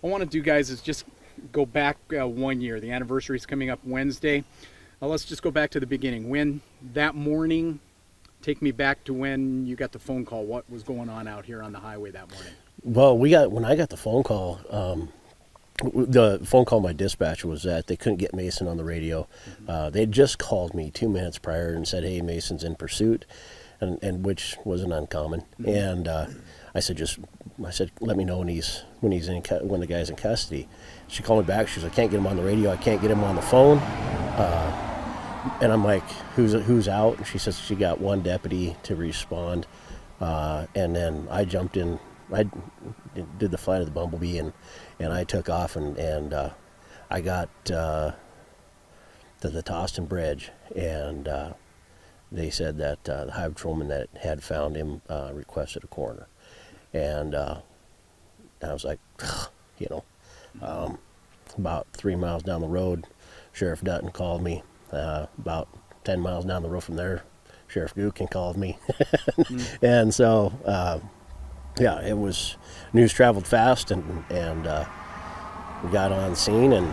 I want to do, guys, is just go back 1 year. The anniversary is coming up Wednesday. Let's just go back to the beginning. When that morning, take me back to when you got the phone call. What was going on out here on the highway that morning? Well, when I got the phone call, my dispatcher was that they couldn't get Mason on the radio. They had just called me 2 minutes prior and said, "Hey, Mason's in pursuit," and which wasn't uncommon. And I said, "Let me know when the guy's in custody." She called me back. She said, "I can't get him on the radio. I can't get him on the phone." And I'm like, "Who's out?" And she says she got one deputy to respond. And then I jumped in. I did the flight of the Bumblebee, and I took off, and I got to the Toston Bridge, and they said that the highway patrolman that had found him requested a coroner. And I was like, about 3 miles down the road, Sheriff Dutton called me. About 10 miles down the road from there, Sheriff Gookin called me. And so, yeah, it was, news traveled fast, and we got on scene and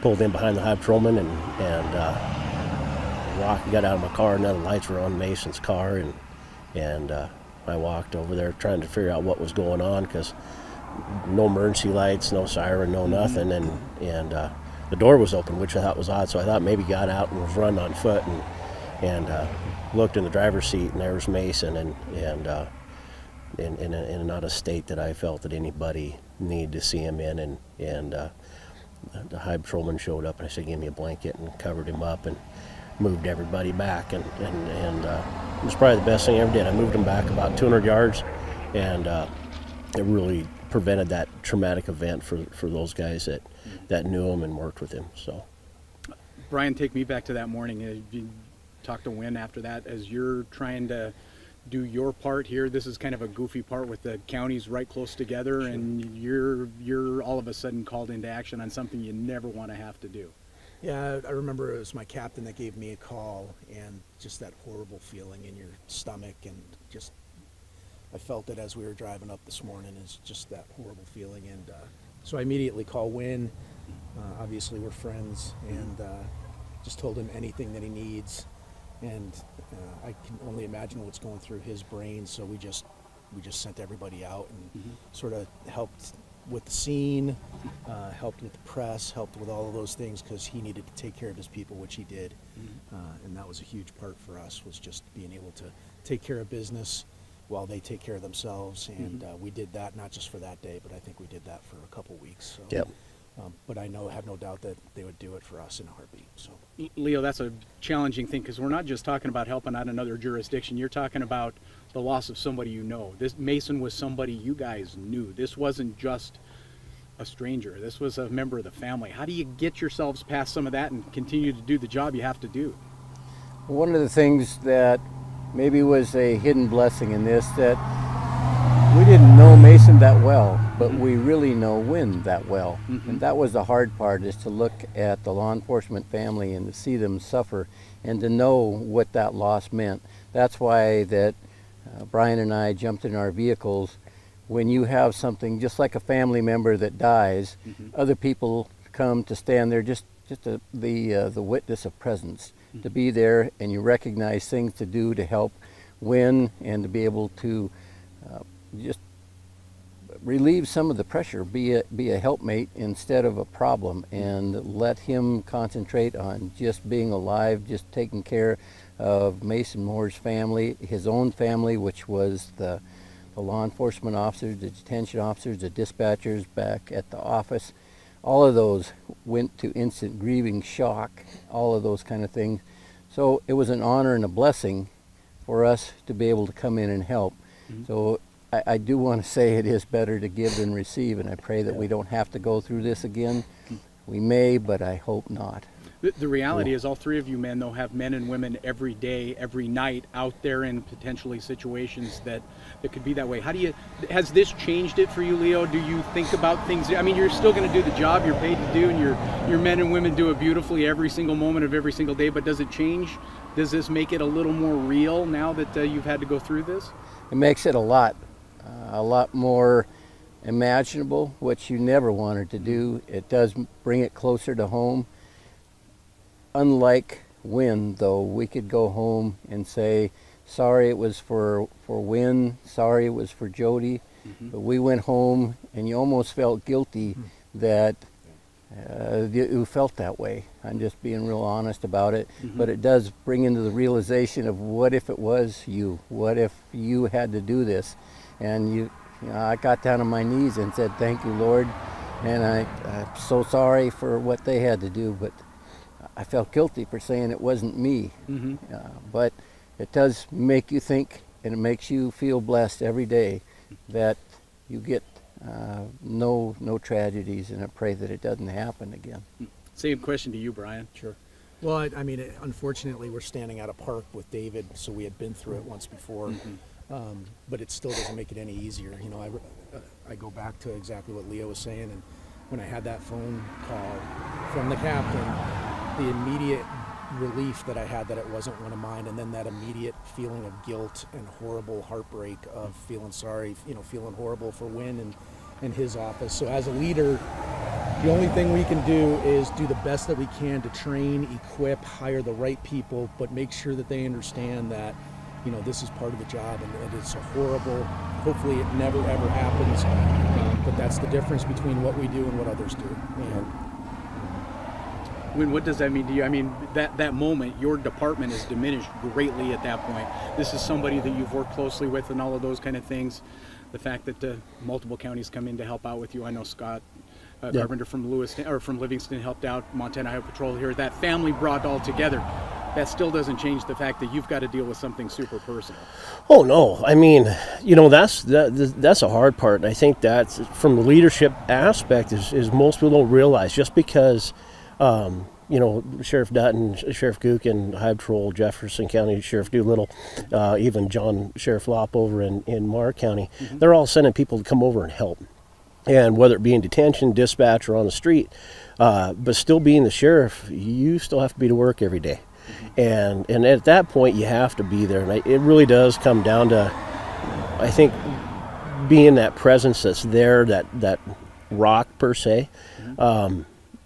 pulled in behind the highway patrolman and got out of my car, and the lights were on Mason's car, and I walked over there trying to figure out what was going on, because no emergency lights, no siren, no nothing, and the door was open, which I thought was odd, so I thought maybe got out and was running on foot, and looked in the driver's seat, and there was Mason, and in not a state that I felt that anybody needed to see him in, and the highway patrolman showed up, and I said, "Give me a blanket," and covered him up and moved everybody back, and it was probably the best thing I ever did. I moved him back about 200 yards, and it really prevented that traumatic event for those guys that knew him and worked with him. So, Brian, take me back to that morning. You talked to Wynn after that as you're trying to do your part here. This is kind of a goofy part with the counties right close together, sure. And you're all of a sudden called into action on something you never want to have to do. Yeah, I remember it was my captain that gave me a call, and just that horrible feeling in your stomach, and just I felt it as we were driving up this morning, is just that horrible feeling. And so I immediately called Wynn. Obviously we're friends, and just told him anything that he needs, and I can only imagine what's going through his brain. So we just sent everybody out and sort of helped with the scene, helped with the press, helped with all of those things, because he needed to take care of his people, which he did. And that was a huge part for us, was just being able to take care of business while they take care of themselves. And we did that not just for that day, but I think we did that for a couple weeks. So, yep. But I have no doubt that they would do it for us in a heartbeat. So, Leo, that's a challenging thing, because we're not just talking about helping out another jurisdiction. You're talking about the loss of somebody you know. This Mason was somebody you guys knew. This wasn't just a stranger. This was a member of the family. How do you get yourselves past some of that and continue to do the job you have to do? One of the things that maybe was a hidden blessing in this, that we didn't know Mason that well, but we really know Wynn that well. And that was the hard part, is to look at the law enforcement family and to see them suffer and to know what that loss meant. That's why that Brian and I jumped in our vehicles. When you have something just like a family member that dies, other people come to stand there, just the witness of presence, to be there, and you recognize things to do to help Wynn, and to be able to just relieve some of the pressure, be a helpmate instead of a problem, and let him concentrate on just being alive, just taking care of Mason Moore's family, his own family, which was the law enforcement officers, the detention officers, the dispatchers back at the office. All of those went to instant grieving shock, all of those kind of things. So it was an honor and a blessing for us to be able to come in and help. So I do want to say it is better to give than receive, and I pray that we don't have to go through this again. We may, but I hope not. The reality is, all three of you men, though, have men and women every day, every night out there in potentially situations that could be that way. Has this changed it for you, Leo? Do you think about things? I mean, you're still going to do the job you're paid to do, and your men and women do it beautifully every single moment of every single day, but does it change? Does this make it a little more real now that you've had to go through this? It makes it a lot more imaginable, what you never wanted to do. It does bring it closer to home. Unlike Wynn, though, we could go home and say, sorry it was for Wynn, sorry it was for Jody, but we went home and you almost felt guilty that you felt that way. I'm just being real honest about it. But it does bring into the realization of what if it was you? What if you had to do this? And you know, I got down on my knees and said, thank you, Lord. And I'm so sorry for what they had to do, but I felt guilty for saying it wasn't me. But it does make you think, and it makes you feel blessed every day that you get no tragedies, and I pray that it doesn't happen again. Same question to you, Brian. Sure. Well, I mean, unfortunately, we're standing at a park with David, so we had been through it once before. But it still doesn't make it any easier. You know, I go back to exactly what Leo was saying, and when I had that phone call from the captain, the immediate relief that I had that it wasn't one of mine, and then that immediate feeling of guilt and horrible heartbreak of feeling sorry, you know, feeling horrible for Wynn and his office. So as a leader, the only thing we can do is do the best that we can to train, equip, hire the right people, but make sure that they understand that, you know, this is part of the job, and it's a horrible, hopefully it never ever happens, but that's the difference between what we do and what others do. When, what does that mean to you? I mean, that moment, your department is diminished greatly at that point. This is somebody that you've worked closely with and all of those kind of things. The fact that multiple counties come in to help out with you. I know Scott Carpenter from Livingston helped out, Montana Highway Patrol here. That family brought all together. That still doesn't change the fact that you've got to deal with something super personal. Oh no, I mean, you know, that's a hard part, and I think that's from the leadership aspect is most people don't realize just because. You know, Sheriff Dutton, Sheriff Gookin, Highway Patrol, Jefferson County, Sheriff Doolittle, even Sheriff Lopp over in Marr County, they're all sending people to come over and help. And whether it be in detention, dispatch, or on the street, but still being the sheriff, you still have to be to work every day. And at that point, you have to be there. And it really does come down to, I think, being that presence that's there, that rock per se.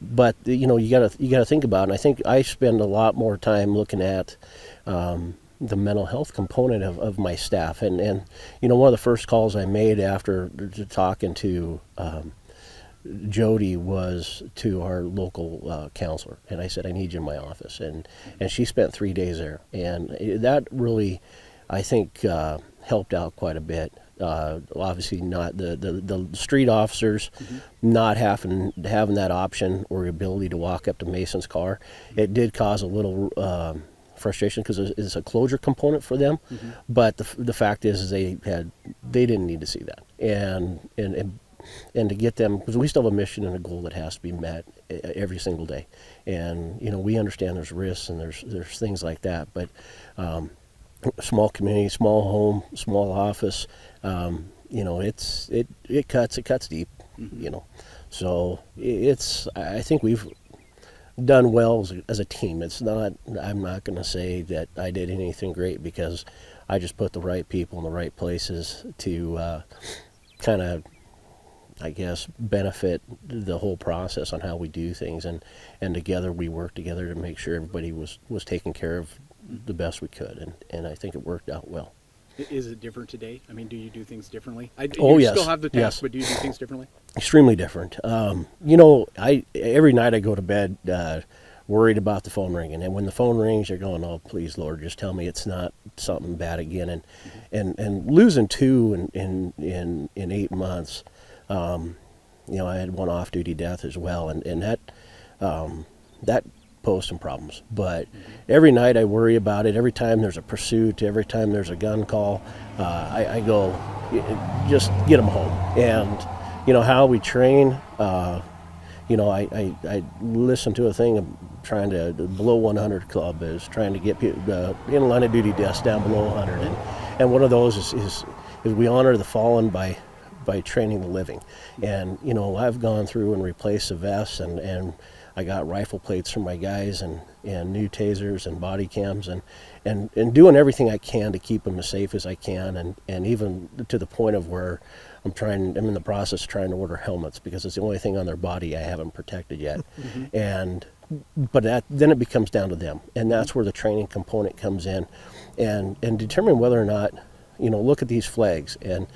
But you know, you gotta think about it. And I think I spend a lot more time looking at the mental health component of my staff. And you know, one of the first calls I made after talking to Jody was to our local counselor, and I said, I need you in my office. And she spent 3 days there, and that really, I think, helped out quite a bit. Obviously not the street officers not having that option or ability to walk up to Mason's car. It did cause a little frustration because it's a closure component for them. But the fact is they didn't need to see that, and to get them, because we still have a mission and a goal that has to be met every single day. And you know, we understand there's risks and there's things like that, but small community, small home, small office, you know, it cuts deep, you know. So I think we've done well as a team. I'm not going to say that I did anything great, because I just put the right people in the right places to kind of, I guess, benefit the whole process on how we do things, and together we worked together to make sure everybody was taken care of the best we could, and I think it worked out well. Is it different today? I mean, do you do things differently? Yes. You still have the task, but do you do things differently? Extremely different. You know, every night I go to bed worried about the phone ringing, and when the phone rings, you're going, oh, please, Lord, just tell me it's not something bad again. And losing two in 8 months, you know, I had one off-duty death as well, and that posed some problems. But every night I worry about it. Every time there's a pursuit, every time there's a gun call, I go, just get them home. And you know how we train. You know, I listen to a thing of trying to, the below 100 club is trying to get people in line of duty deaths down below 100, and one of those is we honor the fallen by training the living. And you know, I've gone through and replaced the vests, and I got rifle plates for my guys, and new tasers and body cams, and doing everything I can to keep them as safe as I can, and even to the point of where I'm in the process of trying to order helmets, because it's the only thing on their body I haven't protected yet. But then it becomes down to them, and that's where the training component comes in, and determine whether or not, look at these flags and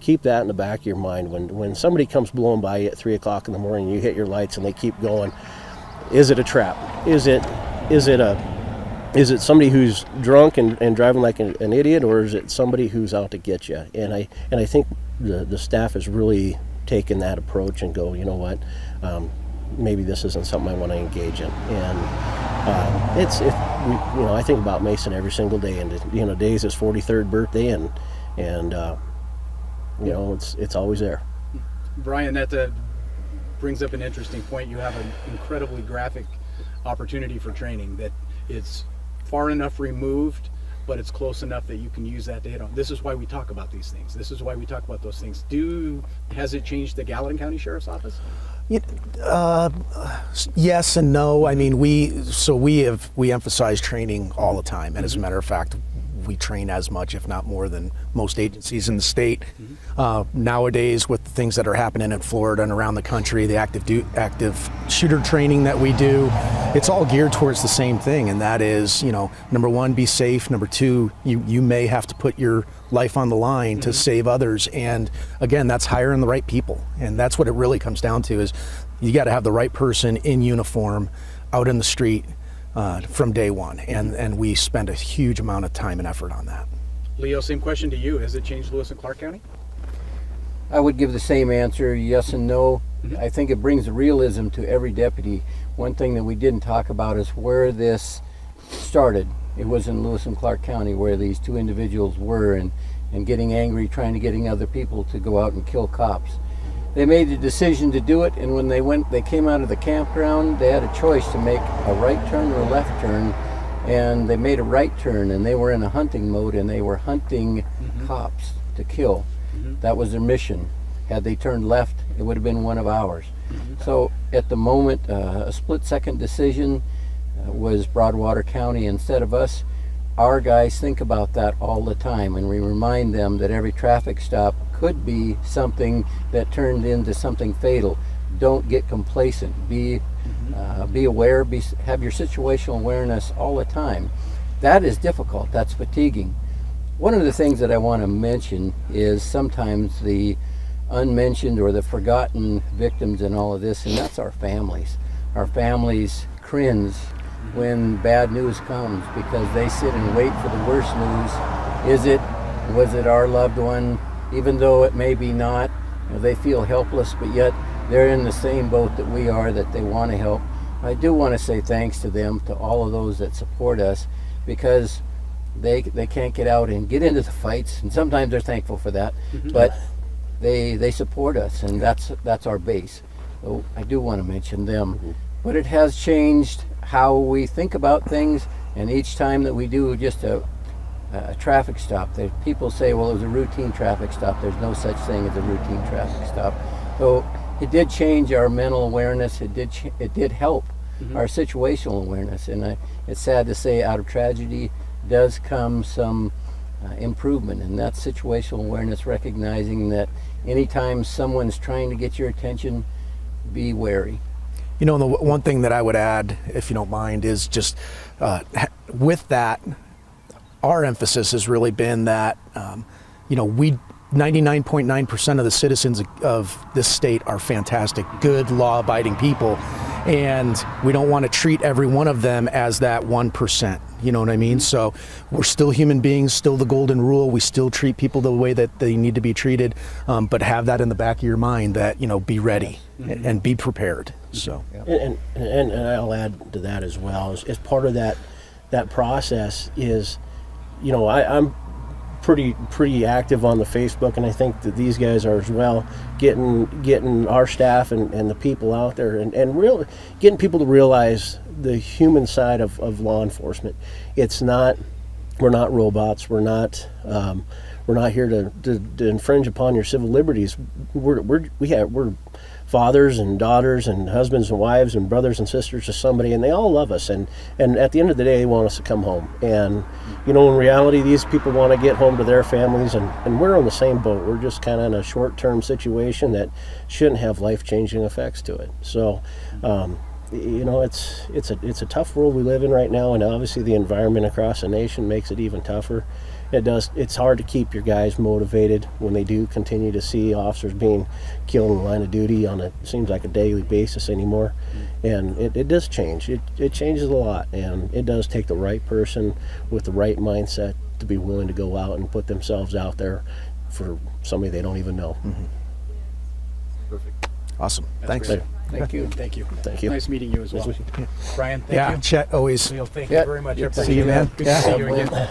keep that in the back of your mind. When somebody comes blowing by you at 3 o'clock in the morning, you hit your lights and they keep going, is it a trap? Is it somebody who's drunk and driving like an idiot, or is it somebody who's out to get you? And I think the staff has really taken that approach and go, you know what, maybe this isn't something I want to engage in. And I think about Mason every single day, and today's his 43rd birthday, and it's always there. Brian, that brings up an interesting point. You have an incredibly graphic opportunity for training that it's far enough removed, but it's close enough that you can use that data. This is why we talk about these things. This is why we talk about those things. Has it changed the Gallatin County Sheriff's Office? Yes and no. I mean, we emphasize training all the time, and as a matter of fact, we train as much, if not more, than most agencies in the state. Nowadays, with the things that are happening in Florida and around the country, the active shooter training that we do, it's all geared towards the same thing, and that is, number one, be safe. Number two, you may have to put your life on the line to save others, and again, that's hiring the right people, and that's what it really comes down to, is you got to have the right person in uniform out in the street from day one, and we spend a huge amount of time and effort on that. Leo, same question to you. Has it changed Lewis and Clark County? I would give the same answer, yes and no. I think it brings realism to every deputy. One thing that we didn't talk about is where this started. It was in Lewis and Clark County, where these two individuals were, and getting angry, trying to getting other people to go out and kill cops. They made the decision to do it, and when they came out of the campground, they had a choice to make a right turn or a left turn, and they made a right turn, and they were in a hunting mode, and they were hunting cops to kill. That was their mission. Had they turned left, it would have been one of ours. So at the moment, a split-second decision was Broadwater County instead of us. Our guys think about that all the time, and we remind them that every traffic stop could be something that turned into something fatal. Don't get complacent. Be aware. Have your situational awareness all the time. That is difficult. That's fatiguing. One of the things that I want to mention is sometimes the unmentioned or the forgotten victims in all of this, and that's our families. Our families cringe when bad news comes, because they sit and wait for the worst news. Was it our loved one? Even though it may be not, they feel helpless, but yet they're in the same boat that we are, that they want to help. I do want to say thanks to them, to all of those that support us, because they can't get out and get into the fights, and sometimes they're thankful for that, but they support us, and that's our base. So I do want to mention them. But it has changed how we think about things, and each time that we do just a traffic stop, people say, well, it was a routine traffic stop. There's no such thing as a routine traffic stop. So it did change our mental awareness. It did help our situational awareness, and it's sad to say, out of tragedy does come some improvement, and that's situational awareness, recognizing that anytime someone's trying to get your attention, be wary. The one thing that I would add, if you don't mind, is just with that, our emphasis has really been that, 99.9% of the citizens of this state are fantastic, good, law-abiding people, and we don't want to treat every one of them as that 1%. You know what I mean? So we're still human beings, still the golden rule. We still treat people the way that they need to be treated, but have that in the back of your mind that, be ready and be prepared. So, and I'll add to that as well. As part of that process is, I'm pretty active on the Facebook, and I think that these guys are as well, getting our staff and the people out there, and really getting people to realize the human side of law enforcement. We're not robots. We're we're not here to infringe upon your civil liberties. We're fathers and daughters and husbands and wives and brothers and sisters to somebody, and they all love us, and at the end of the day they want us to come home. And in reality, these people want to get home to their families, and we're on the same boat. We're just kind of in a short-term situation that shouldn't have life-changing effects to it. So it's a tough world we live in right now, and obviously the environment across the nation makes it even tougher. It's hard to keep your guys motivated when they do continue to see officers being killed in the line of duty on it seems like a daily basis anymore. And it does change. It changes a lot, and it does take the right person with the right mindset to be willing to go out and put themselves out there for somebody they don't even know. Perfect. Awesome. That's Thanks. great. Thank you. Thank you. Thank you. Nice meeting you as well. Brian, thank Yeah, you. Chet, always. Leo, thank Yeah. you very much. I See you, appreciate man. it. Good Yeah. to see you again.